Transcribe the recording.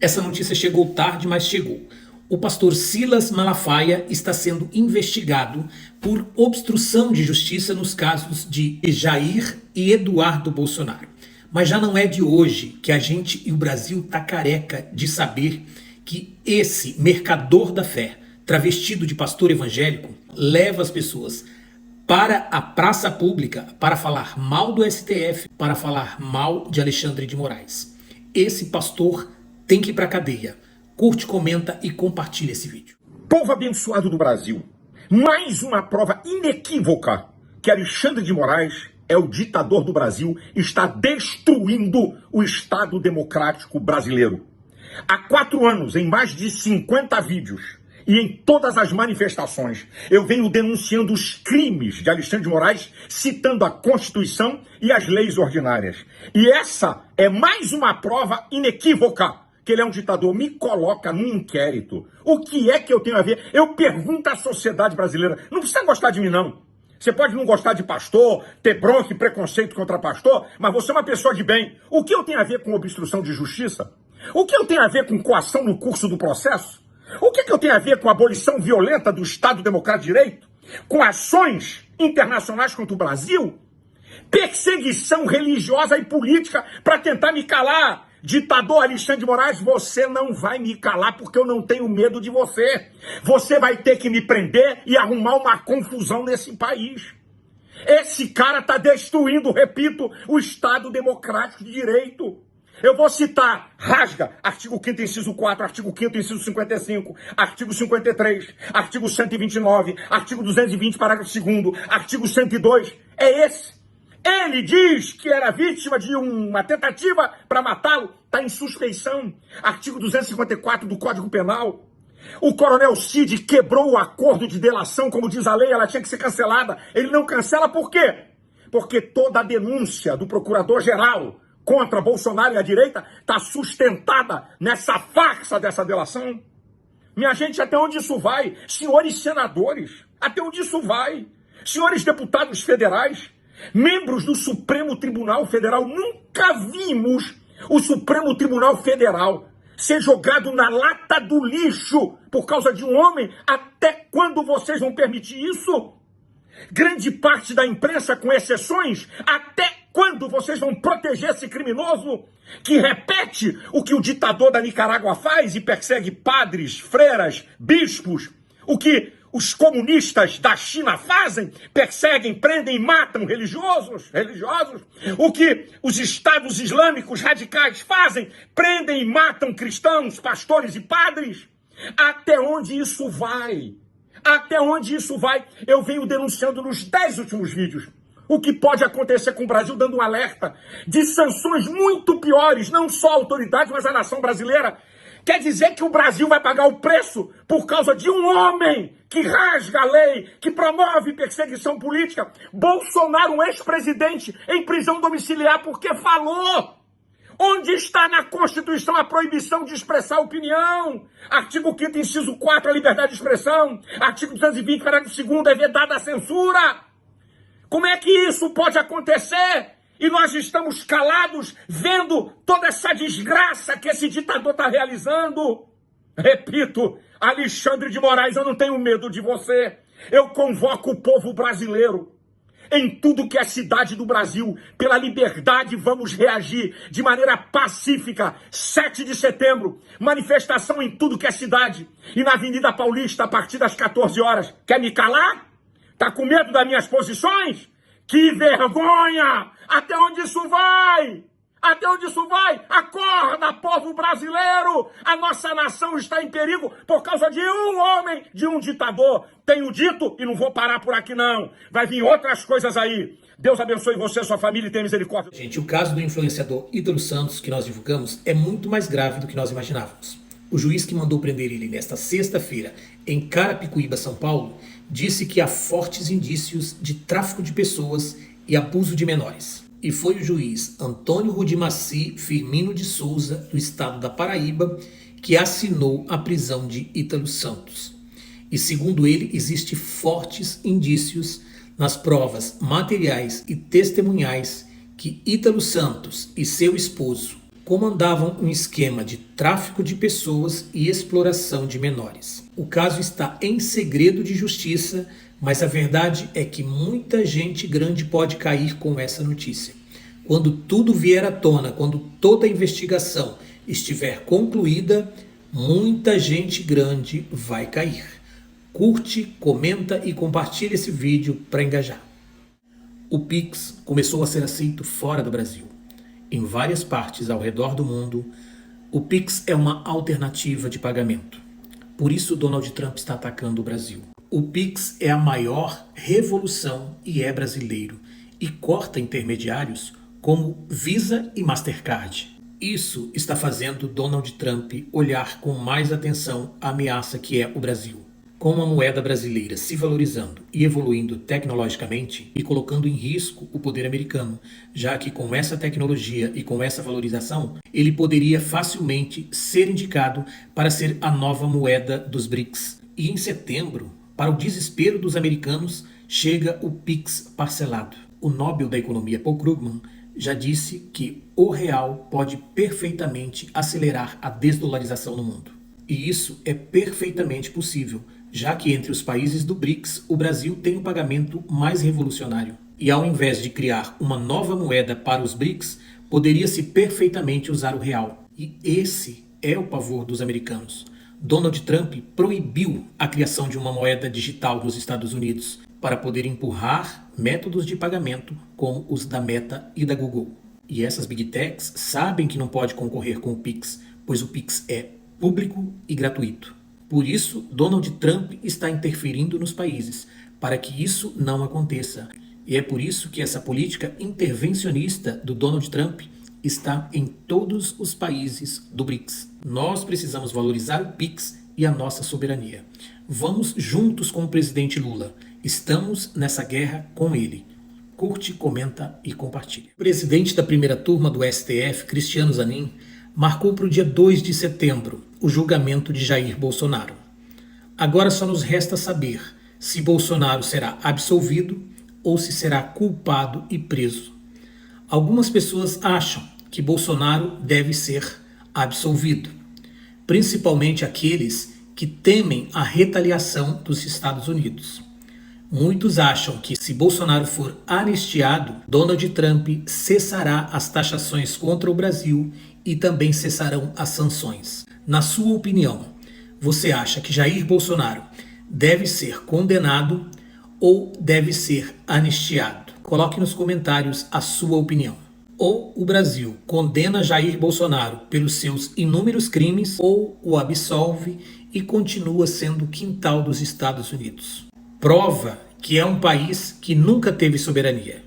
Essa notícia chegou tarde, mas chegou. O pastor Silas Malafaia está sendo investigado por obstrução de justiça nos casos de Jair e Eduardo Bolsonaro. Mas já não é de hoje que a gente e o Brasil tá careca de saber que esse mercador da fé, travestido de pastor evangélico, leva as pessoas para a praça pública para falar mal do STF, para falar mal de Alexandre de Moraes. Esse pastor tem que ir para a cadeia. Curte, comenta e compartilha esse vídeo. Povo abençoado do Brasil, mais uma prova inequívoca que Alexandre de Moraes é o ditador do Brasil e está destruindo o Estado democrático brasileiro. Há 4 anos, em mais de 50 vídeos e em todas as manifestações, eu venho denunciando os crimes de Alexandre de Moraes, citando a Constituição e as leis ordinárias. E essa é mais uma prova inequívoca que ele é um ditador. Me coloca num inquérito. O que é que eu tenho a ver? Eu pergunto à sociedade brasileira. Não precisa gostar de mim, não. Você pode não gostar de pastor, ter bronca e preconceito contra pastor, mas você é uma pessoa de bem. O que eu tenho a ver com obstrução de justiça? O que eu tenho a ver com coação no curso do processo? O que eu tenho a ver com abolição violenta do Estado Democrático de Direito? Com ações internacionais contra o Brasil? Perseguição religiosa e política para tentar me calar. Ditador Alexandre de Moraes, você não vai me calar porque eu não tenho medo de você. Você vai ter que me prender e arrumar uma confusão nesse país. Esse cara está destruindo, repito, o Estado Democrático de Direito. Eu vou citar, rasga, artigo 5º, inciso 4, artigo 5º, inciso 55, artigo 53, artigo 129, artigo 220, parágrafo 2º, artigo 102, é esse. Ele diz que era vítima de uma tentativa para matá-lo, está em suspeição, artigo 254 do Código Penal. O coronel Cid quebrou o acordo de delação, como diz a lei, ela tinha que ser cancelada. Ele não cancela por quê? Porque toda a denúncia do procurador-geral contra Bolsonaro e a direita está sustentada nessa farsa dessa delação. Minha gente, até onde isso vai? Senhores senadores, até onde isso vai? Senhores deputados federais, membros do Supremo Tribunal Federal, nunca vimos o Supremo Tribunal Federal ser jogado na lata do lixo por causa de um homem. Até quando vocês vão permitir isso? Grande parte da imprensa, com exceções, até quando vocês vão proteger esse criminoso que repete o que o ditador da Nicarágua faz e persegue padres, freiras, bispos, o que os comunistas da China fazem, perseguem, prendem e matam religiosos, o que os estados islâmicos radicais fazem, prendem e matam cristãos, pastores e padres? Até onde isso vai? Até onde isso vai? Eu venho denunciando nos 10 últimos vídeos o que pode acontecer com o Brasil, dando um alerta de sanções muito piores, não só a autoridade, mas a nação brasileira. Quer dizer que o Brasil vai pagar o preço por causa de um homem que rasga a lei, que promove perseguição política. Bolsonaro, um ex-presidente, em prisão domiciliar porque falou. Onde está na Constituição a proibição de expressar opinião? Artigo 5º, inciso 4, a liberdade de expressão. Artigo 220, parágrafo 2º, é vedada a censura. Como é que isso pode acontecer? E nós estamos calados, vendo toda essa desgraça que esse ditador está realizando. Repito, Alexandre de Moraes, eu não tenho medo de você. Eu convoco o povo brasileiro. Em tudo que é cidade do Brasil, pela liberdade, vamos reagir de maneira pacífica. 7 de setembro, manifestação em tudo que é cidade. E na Avenida Paulista, a partir das 14 horas. Quer me calar? Tá com medo das minhas posições? Que vergonha! Até onde isso vai? Até onde isso vai? Acorda, povo brasileiro! A nossa nação está em perigo por causa de um homem, de um ditador. Tenho dito e não vou parar por aqui não. Vai vir outras coisas aí. Deus abençoe você, sua família e tenha misericórdia. Gente, o caso do influenciador Ítalo Santos que nós divulgamos é muito mais grave do que nós imaginávamos. O juiz que mandou prender ele nesta sexta-feira em Carapicuíba, São Paulo, disse que há fortes indícios de tráfico de pessoas e abuso de menores. E foi o juiz Antônio Rudimaci Firmino de Souza, do estado da Paraíba, que assinou a prisão de Ítalo Santos. E segundo ele, existem fortes indícios nas provas materiais e testemunhais que Ítalo Santos e seu esposo, comandavam um esquema de tráfico de pessoas e exploração de menores. O caso está em segredo de justiça, mas a verdade é que muita gente grande pode cair com essa notícia. Quando tudo vier à tona, quando toda a investigação estiver concluída, muita gente grande vai cair. Curte, comenta e compartilha esse vídeo para engajar. O Pix começou a ser aceito fora do Brasil. Em várias partes ao redor do mundo, o Pix é uma alternativa de pagamento. Por isso Donald Trump está atacando o Brasil. O Pix é a maior revolução e é brasileiro, e corta intermediários como Visa e Mastercard. Isso está fazendo Donald Trump olhar com mais atenção a ameaça que é o Brasil. Com a moeda brasileira se valorizando e evoluindo tecnologicamente e colocando em risco o poder americano, já que com essa tecnologia e com essa valorização, ele poderia facilmente ser indicado para ser a nova moeda dos BRICS. E em setembro, para o desespero dos americanos, chega o Pix parcelado. O Nobel da Economia Paul Krugman já disse que o real pode perfeitamente acelerar a desdolarização no mundo. E isso é perfeitamente possível, já que entre os países do BRICS, o Brasil tem o pagamento mais revolucionário. E ao invés de criar uma nova moeda para os BRICS, poderia-se perfeitamente usar o real. E esse é o pavor dos americanos. Donald Trump proibiu a criação de uma moeda digital nos Estados Unidos para poder empurrar métodos de pagamento como os da Meta e da Google. E essas Big Techs sabem que não pode concorrer com o Pix, pois o Pix é público e gratuito. Por isso, Donald Trump está interferindo nos países, para que isso não aconteça. E é por isso que essa política intervencionista do Donald Trump está em todos os países do BRICS. Nós precisamos valorizar o Pix e a nossa soberania. Vamos juntos com o presidente Lula. Estamos nessa guerra com ele. Curte, comenta e compartilha. O presidente da primeira turma do STF, Cristiano Zanin, marcou para o dia 2 de setembro o julgamento de Jair Bolsonaro. Agora só nos resta saber se Bolsonaro será absolvido ou se será culpado e preso. Algumas pessoas acham que Bolsonaro deve ser absolvido, principalmente aqueles que temem a retaliação dos Estados Unidos. Muitos acham que se Bolsonaro for anistiado, Donald Trump cessará as taxações contra o Brasil e também cessarão as sanções. Na sua opinião, você acha que Jair Bolsonaro deve ser condenado ou deve ser anistiado? Coloque nos comentários a sua opinião. Ou o Brasil condena Jair Bolsonaro pelos seus inúmeros crimes, ou o absolve e continua sendo o quintal dos Estados Unidos. Prova que é um país que nunca teve soberania.